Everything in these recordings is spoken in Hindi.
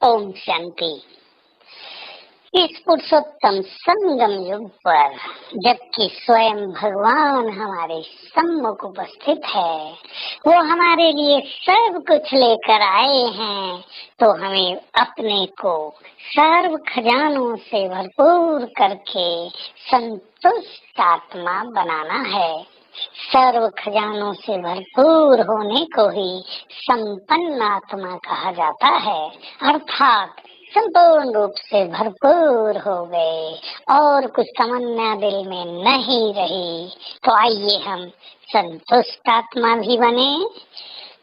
ओम शांति। इस पुरुषोत्तम संगम युग पर जबकि स्वयं भगवान हमारे सम्मुख उपस्थित है, वो हमारे लिए सब कुछ लेकर आए हैं, तो हमें अपने को सर्व खजानों से भरपूर करके संतुष्ट आत्मा बनाना है। सर्व खजानों से भरपूर होने को ही संपन्न आत्मा कहा जाता है, अर्थात संपूर्ण रूप से भरपूर हो गए और कुछ तमन्ना दिल में नहीं रही। तो आइए हम संतुष्ट आत्मा भी बने।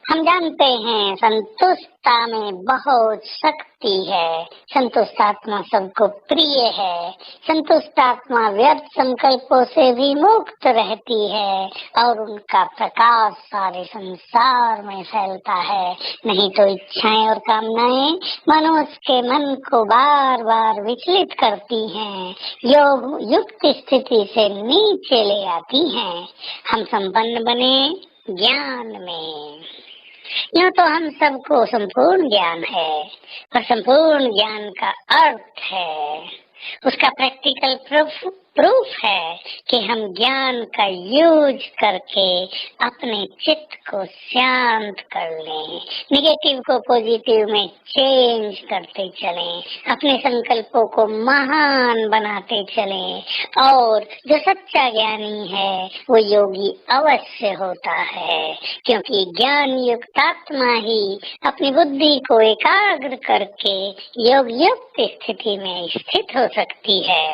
हम जानते हैं संतुष्टता में बहुत शक्ति है। संतुष्ट आत्मा सबको प्रिय है। संतुष्ट आत्मा व्यर्थ संकल्पों से भी मुक्त रहती है और उनका प्रकाश सारे संसार में फैलता है। नहीं तो इच्छाएं और कामनाएं मनुष्य के मन को बार बार विचलित करती हैं, योग युक्त स्थिति से नीचे ले आती हैं। हम संपन्न बने ज्ञान में। यूँ तो हम सबको संपूर्ण ज्ञान है, पर संपूर्ण ज्ञान का अर्थ है, उसका प्रैक्टिकल प्रूफ है कि हम ज्ञान का यूज करके अपने चित्त को शांत कर लें, निगेटिव को पॉजिटिव में चेंज करते चलें, अपने संकल्पों को महान बनाते चलें। और जो सच्चा ज्ञानी है वो योगी अवश्य होता है, क्योंकि ज्ञान युक्त आत्मा ही अपनी बुद्धि को एकाग्र करके योग युक्त स्थिति में स्थित हो सकती है।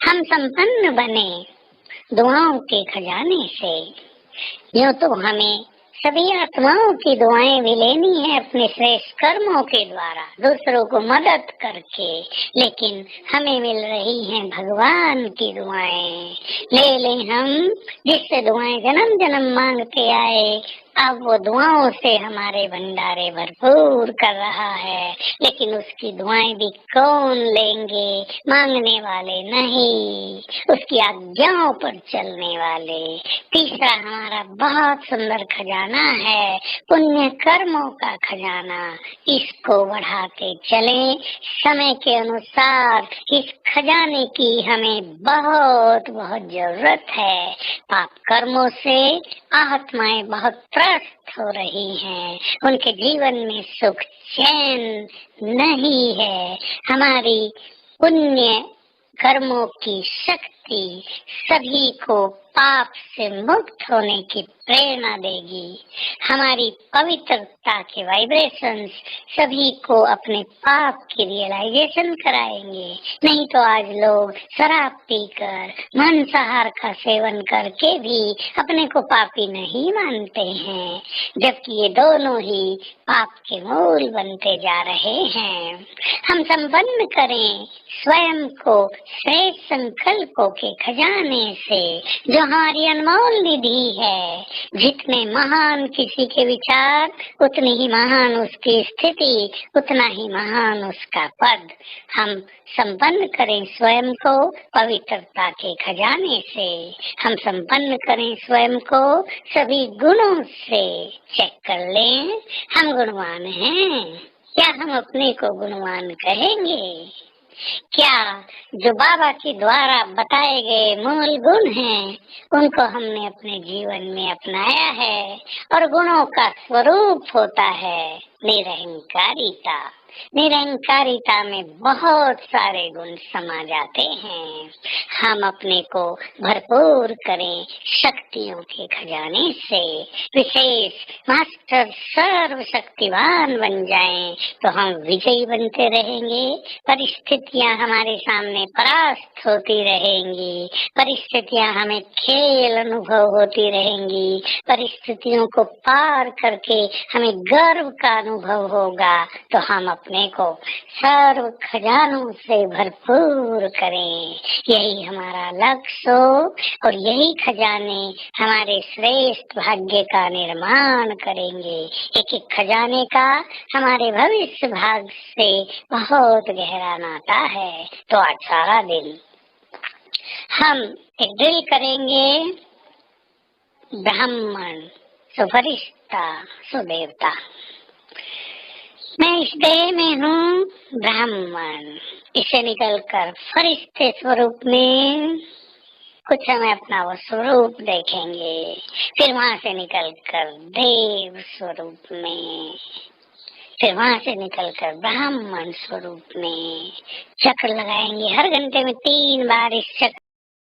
हम संपन्न बने दुआओं के खजाने से। यूँ तो हमें सभी आत्माओं की दुआएं भी लेनी है अपने श्रेष्ठ कर्मों के द्वारा, दूसरों को मदद करके, लेकिन हमें मिल रही हैं भगवान की दुआएं। ले लें हम जिससे दुआएं जन्म जन्म मांगते आए, अब वो दुआओं से हमारे भंडारे भरपूर कर रहा है, लेकिन उसकी दुआएं भी कौन लेंगे? मांगने वाले नहीं, उसकी आज्ञाओं पर चलने वाले। तीसरा हमारा बहुत सुंदर खजाना है, पुण्य कर्मों का खजाना। इसको बढ़ाते चलें समय के अनुसार। इस खजाने की हमें बहुत बहुत जरूरत है। पाप कर्मों से आत्माएं बहुत त्रस्त हो रही हैं, उनके जीवन में सुख चैन नहीं है। हमारी पुण्य कर्मों की शक्ति सभी को पाप से मुक्त होने की प्रेरणा देगी। हमारी पवित्रता के वाइब्रेशंस सभी को अपने पाप की रियलाइजेशन कराएंगे। नहीं तो आज लोग शराब पीकर मांसाहार का सेवन करके भी अपने को पापी नहीं मानते हैं, जबकि ये दोनों ही पाप के मूल बनते जा रहे हैं। हम संपन्न करें स्वयं को श्रेष्ठ संकल्पों के खजाने से, जो हमारी अनमोल निधि है। जितने महान किसी के विचार, उतनी ही महान उसकी स्थिति, उतना ही महान उसका पद। हम संपन्न करें स्वयं को पवित्रता के खजाने से। हम संपन्न करें स्वयं को सभी गुणों से। चेक कर लें हम गुणवान हैं। क्या हम अपने को गुणवान कहेंगे? क्या जो बाबा के द्वारा बताए गए मूल गुण हैं, उनको हमने अपने जीवन में अपनाया है? और गुणों का स्वरूप होता है निरहंकारिता। निरहंकारिता में बहुत सारे गुण समा जाते हैं। हम अपने को भरपूर करें शक्तियों के खजाने से, विशेष मास्टर सर्व शक्तिवान बन जाएं, तो हम विजयी बनते रहेंगे। परिस्थितियां हमारे सामने परास्त होती रहेंगी, परिस्थितियां हमें खेल अनुभव होती रहेंगी, परिस्थितियों को पार करके हमें गर्व का अनुभव होगा। तो हम अपने को सर्व खजानों से भरपूर करें, यही हमारा लक्ष्य हो, और यही खजाने हमारे श्रेष्ठ भाग्य का निर्माण करेंगे। एक एक खजाने का हमारे भविष्य भाग से बहुत गहरा नाता है। तो आज सारा दिन हम एक ड्रिल करेंगे, ब्राह्मण, सुफरिश्ता, सुदेवता। मैं इस देह में हूँ ब्राह्मण, इसे निकलकर फरिश्ते स्वरूप में कुछ समय अपना वो स्वरूप देखेंगे, फिर वहां से निकलकर देव स्वरूप में, फिर वहां से निकलकर ब्राह्मण स्वरूप में चक्र लगाएंगे। हर घंटे में 3 बार इस चक्र